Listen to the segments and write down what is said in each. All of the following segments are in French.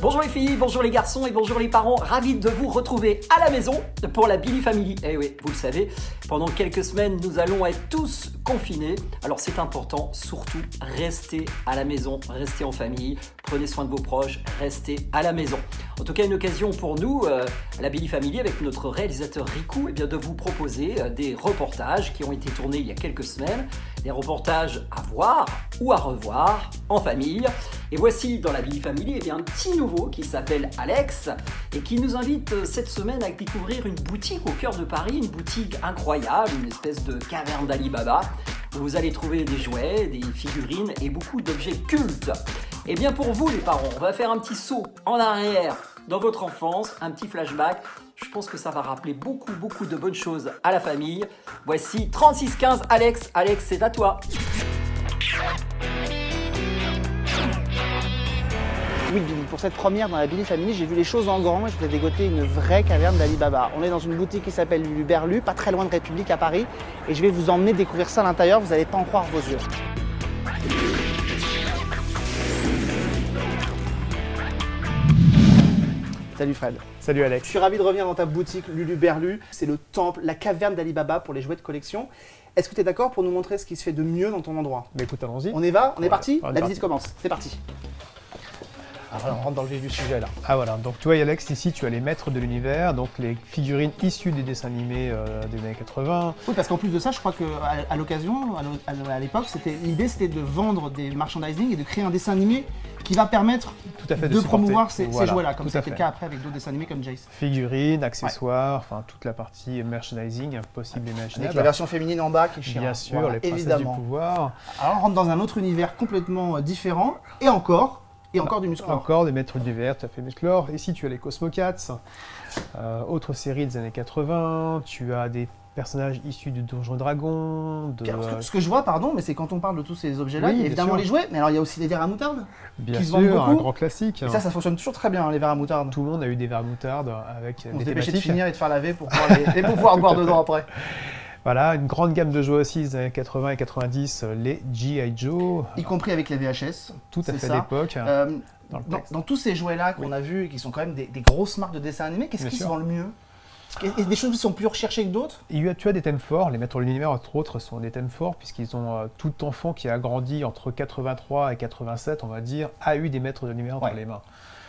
Bonjour les filles, bonjour les garçons et bonjour les parents, ravis de vous retrouver à la maison pour la Billy Family. Eh oui, vous le savez, pendant quelques semaines, nous allons être tous confinés. Alors c'est important, surtout, restez à la maison, restez en famille, prenez soin de vos proches, restez à la maison. En tout cas, une occasion pour nous, la Billy Family, avec notre réalisateur Riku, eh bien, de vous proposer des reportages qui ont été tournés il y a quelques semaines, des reportages à voir ou à revoir en famille. Et voici dans la Billy Family eh bien, un petit nouveau qui s'appelle Alex et qui nous invite cette semaine à découvrir une boutique au cœur de Paris, une boutique incroyable, une espèce de caverne d'Ali Baba où vous allez trouver des jouets, des figurines et beaucoup d'objets cultes. Et bien pour vous les parents, on va faire un petit saut en arrière dans votre enfance, un petit flashback. Je pense que ça va rappeler beaucoup de bonnes choses à la famille. Voici 3615 Alex. Alex, c'est à toi. Oui, Billy, pour cette première dans la Billy Family, j'ai vu les choses en grand et je voulais dégoter une vraie caverne d'Ali Baba. On est dans une boutique qui s'appelle Lulu Berlu, pas très loin de République à Paris, et je vais vous emmener découvrir ça à l'intérieur, vous n'allez pas en croire vos yeux. Salut Fred. Salut Alex. Je suis ravi de revenir dans ta boutique Lulu Berlu. C'est le temple, la caverne d'Ali Baba pour les jouets de collection. Est-ce que tu es d'accord pour nous montrer ce qui se fait de mieux dans ton endroit? Mais écoute, allons-y. On y va? On est parti? on est La parti. visite commence. C'est parti. Alors, on rentre dans le vif du sujet là. Ah voilà, donc tu vois Alex, ici tu as les maîtres de l'univers, donc les figurines issues des dessins animés des années 80. Oui, parce qu'en plus de ça, je crois qu'à l'occasion, à l'époque, l'idée c'était de vendre des merchandising et de créer un dessin animé qui va permettre Tout à fait, de supporter. promouvoir ces Voilà, jouets-là, comme tout à c'était le fait. cas après avec d'autres dessins animés comme Jace. Figurines, accessoires, enfin toute la partie merchandising possible et Avec imaginable. la version féminine en bas qui est chiante. Bien sûr, Voilà, les princesses évidemment. du pouvoir. Alors on rentre dans un autre univers complètement différent et encore du Musclor. Encore des maîtres d'univers, tu as fait Musclor. Ici tu as les Cosmocats, autre série des années 80, tu as des personnages issus du Donjon Dragon, de... Ce que je vois, pardon, mais c'est quand on parle de tous ces objets-là, Oui, il y a bien évidemment sûr. les jouets, mais alors il y a aussi les verres à moutarde. Bien qui se vendent sûr, un beaucoup. grand classique. Et ça fonctionne toujours très bien, les verres à moutarde. Tout le monde a eu des verres à moutarde avec On se des dépêchait de thématiques. finir et de faire laver pour pouvoir et pour pouvoir boire dedans après. Voilà, une grande gamme de jouets aussi des années 80 et 90, les G.I. Joe, Y compris avec les VHS. tout à c'est fait ça. d'époque. Dans le texte. Dans tous ces jouets-là qu'on a vus, qui sont quand même des grosses marques de dessins animés, qu'est-ce Bien qui se sûr. vend le mieux? Et des choses qui sont plus recherchées que d'autres? Tu as des thèmes forts, les maîtres de l'univers entre autres sont des thèmes forts puisqu'ils ont tout enfant qui a grandi entre 83 et 87, on va dire, a eu des maîtres de l'univers entre Ouais. les mains.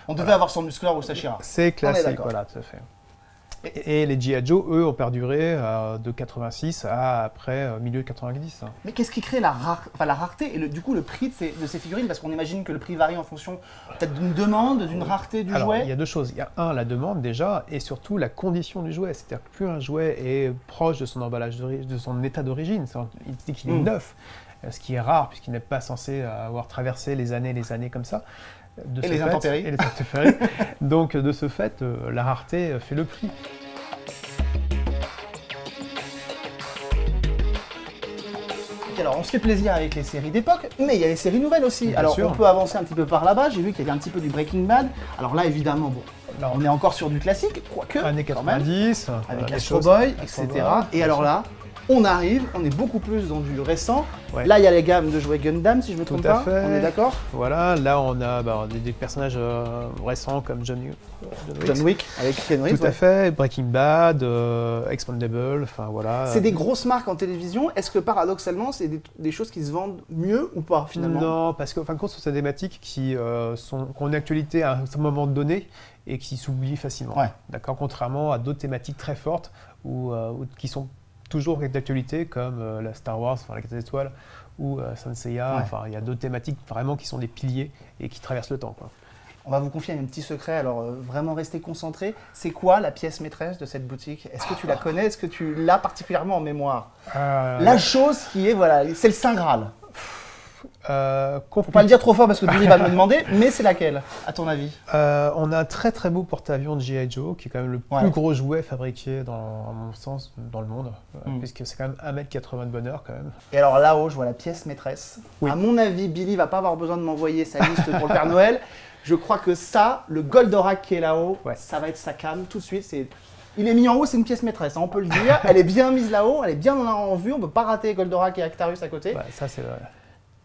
On devait avoir son Musclor ou sa She-Ra. C'est classique, d'accord. voilà, tout à fait. Et les G.I. Joe, eux, ont perduré de 86 à après milieu de 90. Mais qu'est-ce qui crée la rareté et du coup le prix de ces figurines? Parce qu'on imagine que le prix varie en fonction peut-être d'une demande, d'une rareté du Alors, jouet. il y a deux choses. Il y a la demande déjà, et surtout la condition du jouet. C'est-à-dire que plus un jouet est proche de son emballage, de son état d'origine, il dit qu'il est neuf, ce qui est rare puisqu'il n'est pas censé avoir traversé les années comme ça. Et les intempéries. Et les intempéries. Donc de ce fait, la rareté fait le prix. Alors on se fait plaisir avec les séries d'époque, mais il y a les séries nouvelles aussi. Bien Alors sûr. on peut avancer un petit peu par là-bas, j'ai vu qu'il y avait un petit peu du Breaking Bad. Alors là évidemment, bon, Alors, on est encore sur du classique, quoique, années quand même, 90, avec des Astro choses- Boy, Astro etc. Boy, Et bien alors sûr. là, on arrive, on est beaucoup plus dans du récent. Ouais. Là il y a les gammes de jouets Gundam, si je me Tout trompe à pas, fait. on est d'accord? Voilà, là on a des personnages récents comme John Wick avec Ken Reeves. Tout à fait, Breaking Bad, Expandable, enfin voilà. C'est des grosses marques en télévision. Est-ce que paradoxalement, c'est des choses qui se vendent mieux ou pas finalement? Non, parce qu'en fin de compte, ce sont des thématiques qui ont une actualité à un moment donné et qui s'oublient facilement. Ouais. D'accord, contrairement à d'autres thématiques très fortes ou qui sont toujours d'actualité comme la Star Wars, enfin la 4 étoiles, ou Saint Seiya. Ouais. Enfin, il y a d'autres thématiques vraiment qui sont des piliers et qui traversent le temps, quoi. On va vous confier un petit secret, alors vraiment restez concentrés. C'est quoi la pièce maîtresse de cette boutique? Est-ce que tu la connais? Est-ce que tu l'as particulièrement en mémoire? La chose qui est, voilà, c'est le Saint Graal. Faut pas le dire trop fort parce que Billy va me demander, mais c'est laquelle, à ton avis? On a un très très beau porte-avions de G.I. Joe, qui est quand même le Ouais. plus gros jouet fabriqué, à mon sens, dans le monde, Mm. puisque c'est quand même 1,80 m de bonheur quand même. Et alors là-haut, je vois la pièce maîtresse. Oui. À mon avis, Billy va pas avoir besoin de m'envoyer sa liste pour le Père Noël. Je crois que ça, le Goldorak qui est là-haut, Ouais. ça va être sa cam tout de suite. Il est mis en haut, c'est une pièce maîtresse, hein, on peut le dire. Elle est bien mise là-haut, elle est bien en vue, on peut pas rater Goldorak et Actarus à côté. Ouais, ça c'est vrai.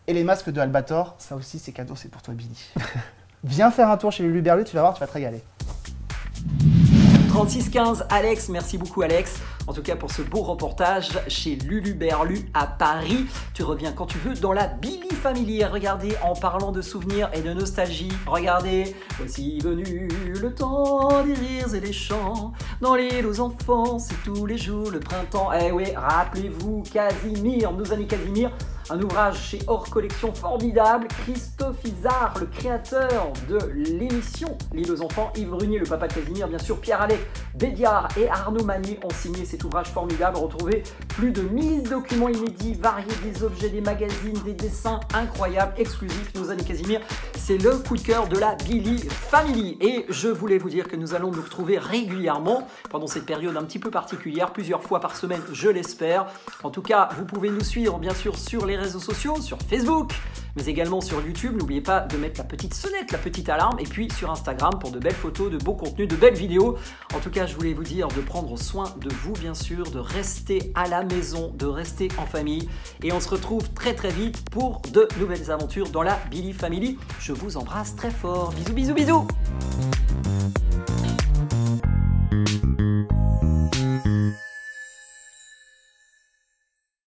Et les masques de Albator, ça aussi c'est cadeau, c'est pour toi Billy. Viens faire un tour chez Luluberlu, tu vas voir, tu vas te régaler. 3615 Alex, merci beaucoup Alex. En tout cas pour ce beau reportage chez Luluberlu à Paris. Tu reviens quand tu veux dans la Billy Family. Regardez, en parlant de souvenirs et de nostalgie, regardez, voici venu le temps des rires et des chants. Dans l'île aux enfants, c'est tous les jours le printemps. Eh oui, rappelez-vous Casimir, nos amis Casimir. Un ouvrage chez Hors Collection formidable. Christophe Izard, le créateur de l'émission L'île aux enfants. Yves Brunier, le papa de Casimir, bien sûr. Pierre-Alec Bédiard et Arnaud Magnier ont signé cet ouvrage formidable. Retrouvez plus de 1000 documents inédits, variés, des objets, des magazines, des dessins incroyables, exclusifs. Nos amis Casimir, c'est le coup de cœur de la Billy Family. Et je voulais vous dire que nous allons nous retrouver régulièrement pendant cette période un petit peu particulière, plusieurs fois par semaine, je l'espère. En tout cas, vous pouvez nous suivre, bien sûr, sur les réseaux sociaux, sur Facebook, mais également sur YouTube. N'oubliez pas de mettre la petite sonnette, la petite alarme, et puis sur Instagram pour de belles photos, de beaux contenus, de belles vidéos. En tout cas, je voulais vous dire de prendre soin de vous, bien sûr, de rester à la maison, de rester en famille. Et on se retrouve très très vite pour de nouvelles aventures dans la Billy Family. Je vous embrasse très fort. Bisous, bisous, bisous.